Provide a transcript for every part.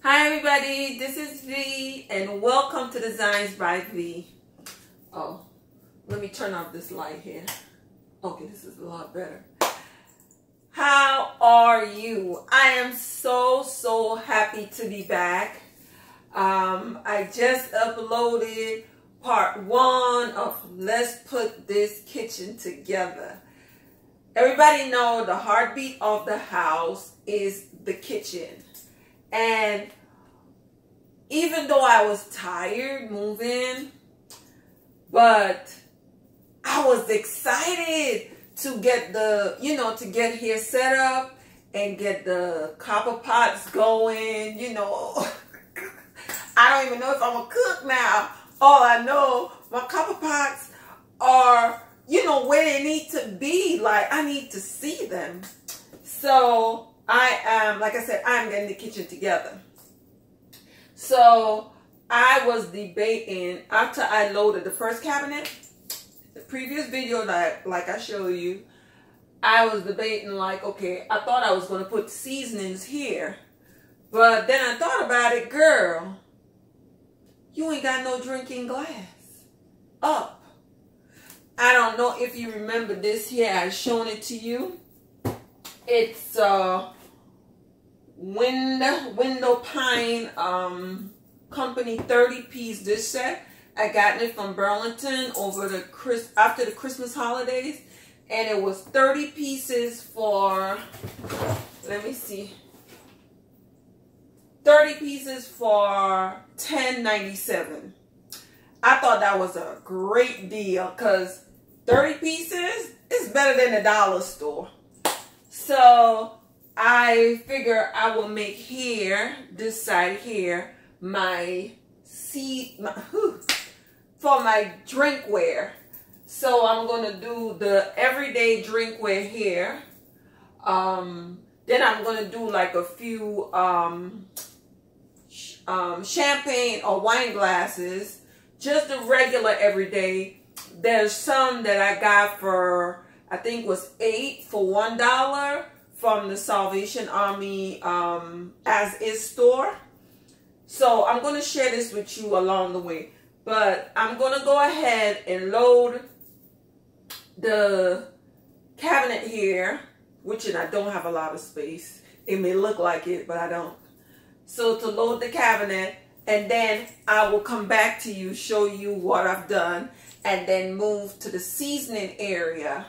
Hi everybody, this is V and welcome to Designs by V. Oh, let me turn off this light here. Okay, this is a lot better. How are you? I am so happy to be back. I just uploaded part 1 of Let's Put This Kitchen Together. Everybody know the heartbeat of the house is the kitchen. And even though I was tired moving, but I was excited to get to get here set up and get the copper pots going, I don't even know if I'm gonna cook now. All I know, my copper pots are, where they need to be. Like, I need to see them. So I am, like I said, I'm getting the kitchen together. So I was debating after I loaded the first cabinet, the previous video that like I showed you, I was debating like, okay, I thought I was going to put seasonings here, but then I thought about it, girl, you ain't got no drinking glass up. I don't know if you remember this here. I've shown it to you. It's window pine company 30-piece dish set. I got it from Burlington after the Christmas holidays, and it was 30 pieces for, let me see, 30 pieces for $10.97. I thought that was a great deal because 30 pieces is better than the dollar store. So I figure I will make here, this side here, for my drinkware. So I'm going to do the everyday drinkware here. Then I'm going to do like a few champagne or wine glasses, just the regular everyday. There's some that I got for, I think was 8 for $1 from the Salvation Army as is store. So I'm going to share this with you along the way. But I'm going to go ahead and load the cabinet here, which I don't have a lot of space. It may look like it, but I don't. So to load the cabinet, and then I will come back to you, show you what I've done, and then move to the seasoning area.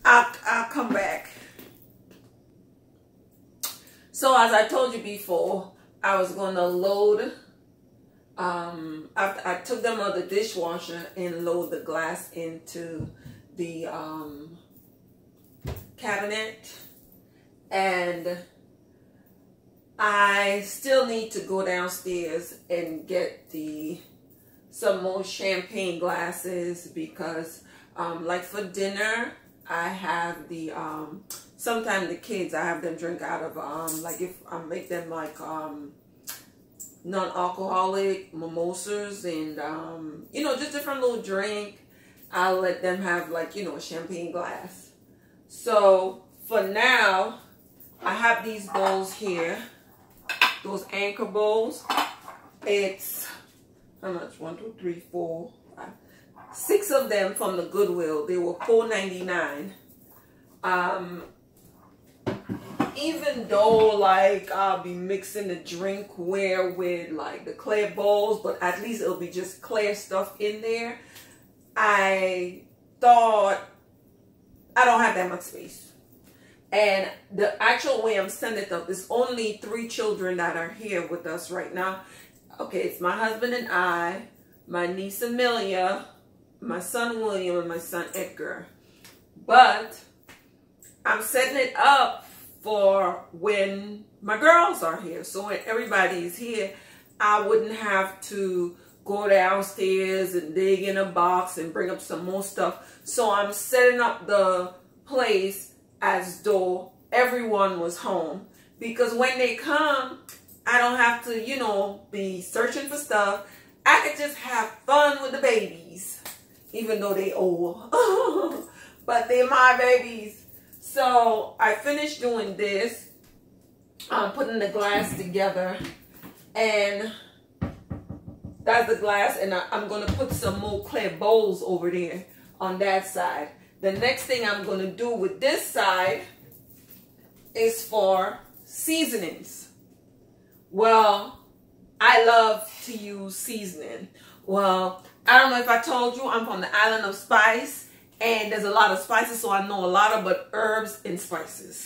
I'll come back. So as I told you before, I was going to load, after I took them out of the dishwasher and load the glass into the cabinet. And I still need to go downstairs and get some more champagne glasses because like for dinner, I have the, sometimes the kids, I have them drink out of, like if I make them like non-alcoholic mimosas and, just different little drink, I'll let them have like, a champagne glass. So for now, I have these bowls here, those anchor bowls. It's, how much? 1, 2, 3, 4, 5, 6 of them from the Goodwill. They were $4.99. Even though like I'll be mixing the drinkware with like the clear bowls, but at least it'll be just clear stuff in there, I thought I don't have that much space. And the actual way I'm setting it up is only 3 children that are here with us right now. Okay, it's my husband and I, my niece Amelia, my son William, and my son Edgar. But I'm setting it up for when my girls are here. So when everybody is here, I wouldn't have to go downstairs and dig in a box and bring up some more stuff. So I'm setting up the place as though everyone was home. Because when they come, I don't have to, be searching for stuff. I could just have fun with the babies. Even though they old. But they're my babies. So I finished doing this. I'm putting the glass together, and that's the glass, and I'm going to put some more clear bowls over there on that side. The next thing I'm going to do with this side is for seasonings. Well, I love to use seasoning. Well, I don't know if I told you, I'm from the island of spice, and there's a lot of spices, so I know a lot about herbs and spices.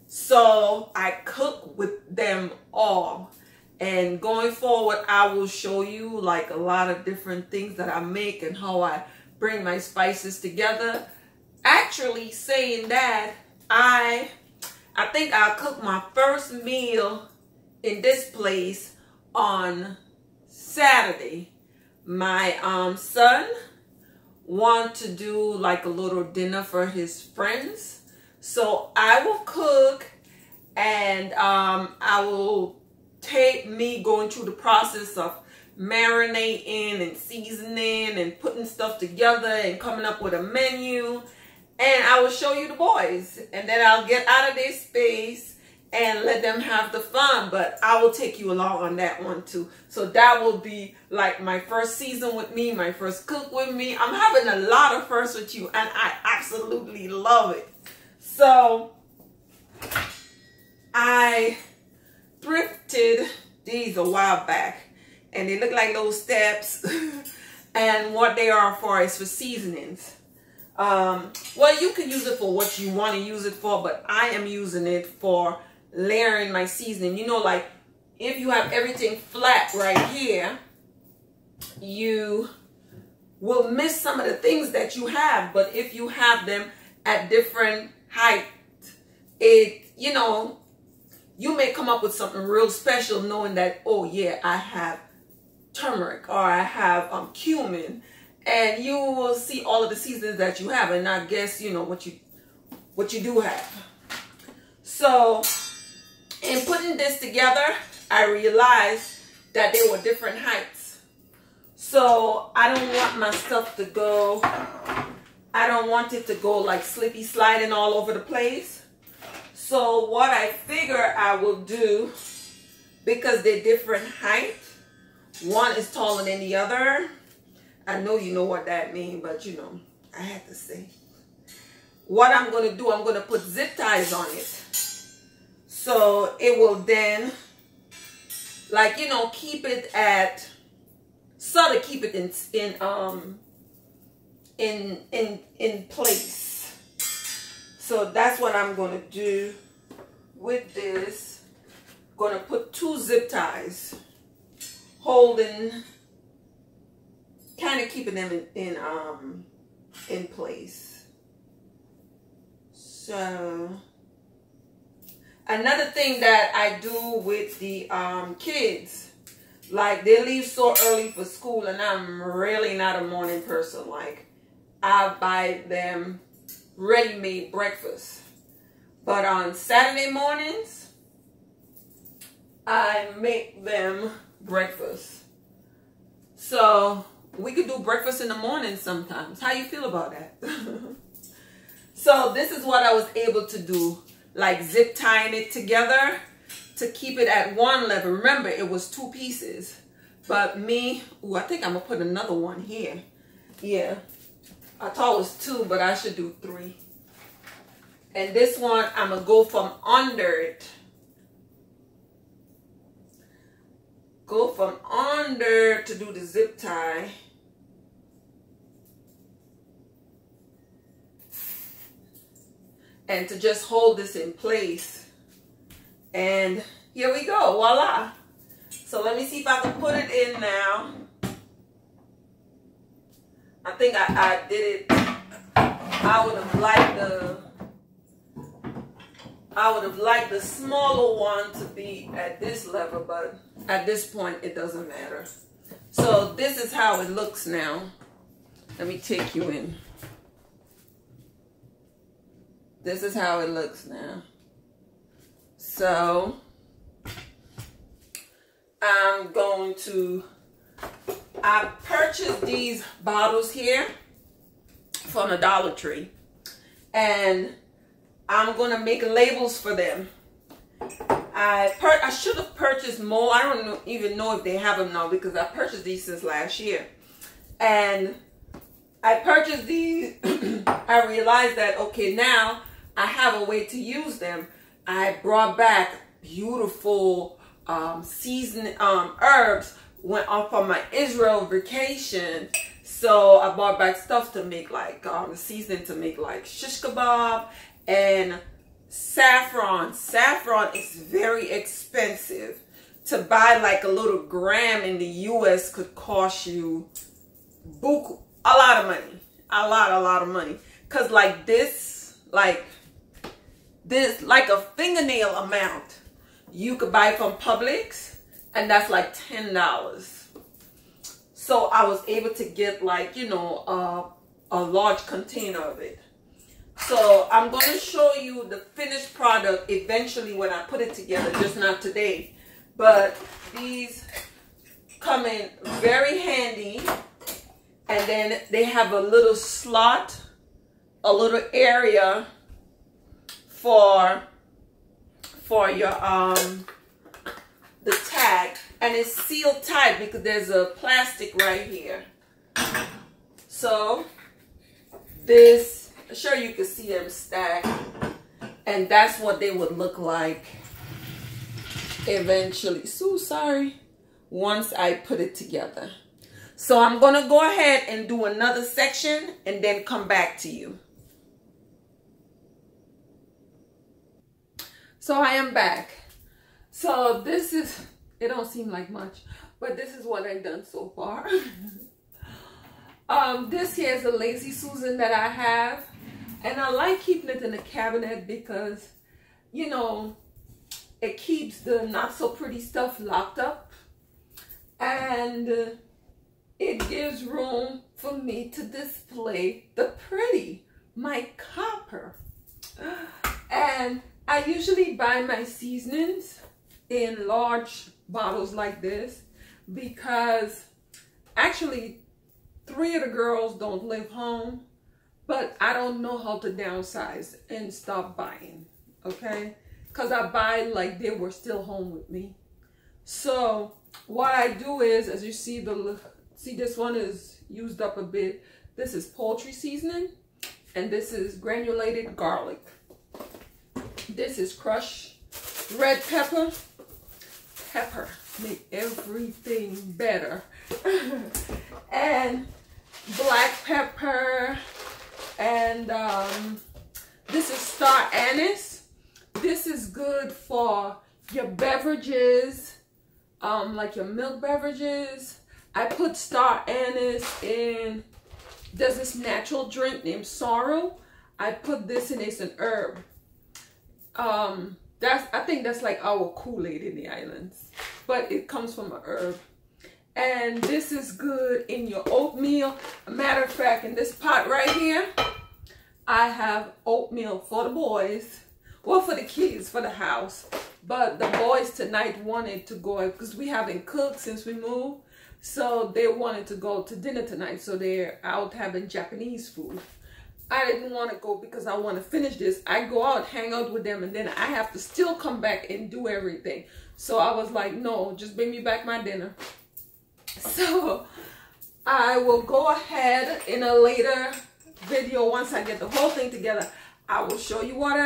So I cook with them all. And going forward, I will show you like a lot of different things that I make and how I bring my spices together. Actually, saying that, I think I'll cook my first meal in this place on Saturday. My son wants to do like a little dinner for his friends. So I will cook, and I will take me going through the process of marinating and seasoning and putting stuff together and coming up with a menu. And I will show you the boys, and then I'll get out of their space and let them have the fun. But I will take you along on that one too. So that will be like my first season with me, my first cook with me. I'm having a lot of firsts with you, and I absolutely love it. So I thrifted these a while back, and they look like little steps. And what they are for is for seasonings. Well, you can use it for what you want to use it for, but I am using it for layering my seasoning. You know, like if you have everything flat right here, you will miss some of the things that you have. But if you have them at different height, you know, you may come up with something real special, knowing that, oh yeah, I have turmeric, or I have cumin, and you will see all of the seasonings that you have and not guess, you know, what you do have. So in putting this together, I realized that they were different heights. So I don't want my stuff to go, I don't want it to go like slippy sliding all over the place. So what I figure I will do, because they're different height, one is taller than the other. I know you know what that means, but you know, I had to say. What I'm going to do, I'm going to put zip ties on it. So it will then, like, you know, keep it at, sort of keep it in place. So that's what I'm going to do with this. Going to put 2 zip ties, holding, kind of keeping them in place. So another thing that I do with the kids, like they leave so early for school, and I'm really not a morning person. Like I buy them ready-made breakfast. But on Saturday mornings, I make them breakfast. So we could do breakfast in the morning sometimes. How you feel about that? So this is what I was able to do, like zip tying it together to keep it at one level. Remember, it was 2 pieces. But me, ooh, I think I'm going to put another one here. Yeah. I thought it was 2, but I should do 3. And this one, I'm going to go from under it. Go from under to do the zip tie. And to just hold this in place. And here we go. Voila. So let me see if I can put it in now. I think I did it. I would have liked the smaller one to be at this level, but at this point it doesn't matter. So this is how it looks now. Let me take you in. This is how it looks now. So I'm going to, I purchased these bottles here from the Dollar Tree, and I'm going to make labels for them. I should have purchased more. I don't even know if they have them now because I purchased these since last year. And I purchased these. I realized that, okay, now I have a way to use them. I brought back beautiful seasoned herbs. Went off on my Israel vacation. So I bought back stuff to make like seasoning to make like shish kebab and saffron. Saffron is very expensive. To buy like a little gram in the US could cost you a lot of money. A lot of money. Cause like this, like a fingernail amount you could buy from Publix, and that's like $10. So I was able to get like, you know, a large container of it. So I'm going to show you the finished product eventually when I put it together, just not today. But these come in very handy. And then they have a little slot, a little area for your the tag, and it's sealed tight because there's a plastic right here. So this, I'm sure you can see them stacked, and that's what they would look like eventually. So sorry, once I put it together. So I'm gonna go ahead and do another section and then come back to you. So I am back. So this is, it don't seem like much, but this is what I've done so far. This here is a Lazy Susan that I have, and I like keeping it in the cabinet because, you know, it keeps the not so pretty stuff locked up, and it gives room for me to display the pretty, my copper. And I usually buy my seasonings in large bottles like this because actually 3 of the girls don't live home, but I don't know how to downsize and stop buying, okay? Because I buy like they were still home with me. So what I do is, as you see, this one is used up a bit. This is poultry seasoning, and this is granulated garlic. This is crushed red pepper. Pepper make everything better. And black pepper, and this is star anise. This is good for your beverages, like your milk beverages. I put star anise in, there's this natural drink named Sorrow. I put this in, it's an herb. I think that's like our Kool-Aid in the islands, but it comes from an herb. And this is good in your oatmeal. A matter of fact, in this pot right here, I have oatmeal for the boys, well, for the kids, for the house. But the boys tonight wanted to go, because we haven't cooked since we moved, so they wanted to go to dinner tonight, so they're out having Japanese food. I didn't want to go because I want to finish this. I go out, hang out with them, and then I have to still come back and do everything. So I was like, no, just bring me back my dinner. So I will go ahead in a later video, once I get the whole thing together, I will show you what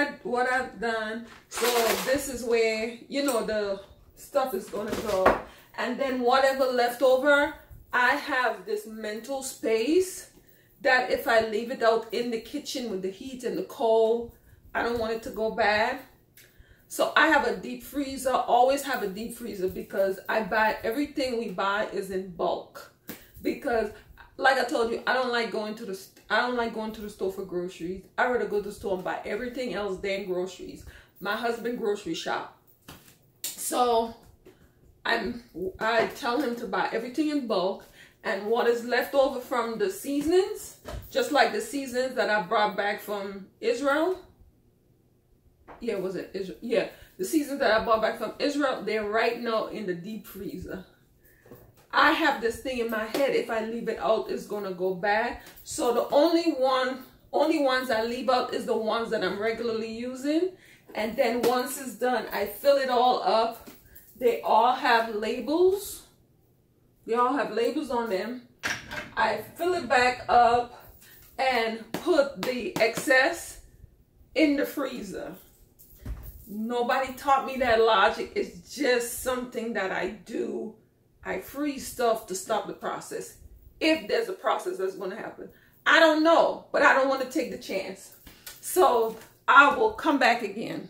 I've done. So this is where, you know, the stuff is going to go. And then whatever left over, I have this mental space that if I leave it out in the kitchen with the heat and the cold, I don't want it to go bad. So I have a deep freezer, always have a deep freezer, because I buy, everything we buy is in bulk. Because like I told you, I don't like going to the store for groceries. I rather go to the store and buy everything else than groceries. My husband grocery shop. So I tell him to buy everything in bulk. And what is left over from the seasonings, just like the seasonings that I brought back from Israel. Yeah, was it Israel? Yeah, the seasonings that I brought back from Israel, they're right now in the deep freezer. I have this thing in my head, if I leave it out, it's gonna go bad. So the only ones I leave out is the ones that I'm regularly using. And then once it's done, I fill it all up. They all have labels. They all have labels on them. I fill it back up and put the excess in the freezer. Nobody taught me that logic. It's just something that I do. I freeze stuff to stop the process. If there's a process that's going to happen. I don't know, but I don't want to take the chance. So I will come back again.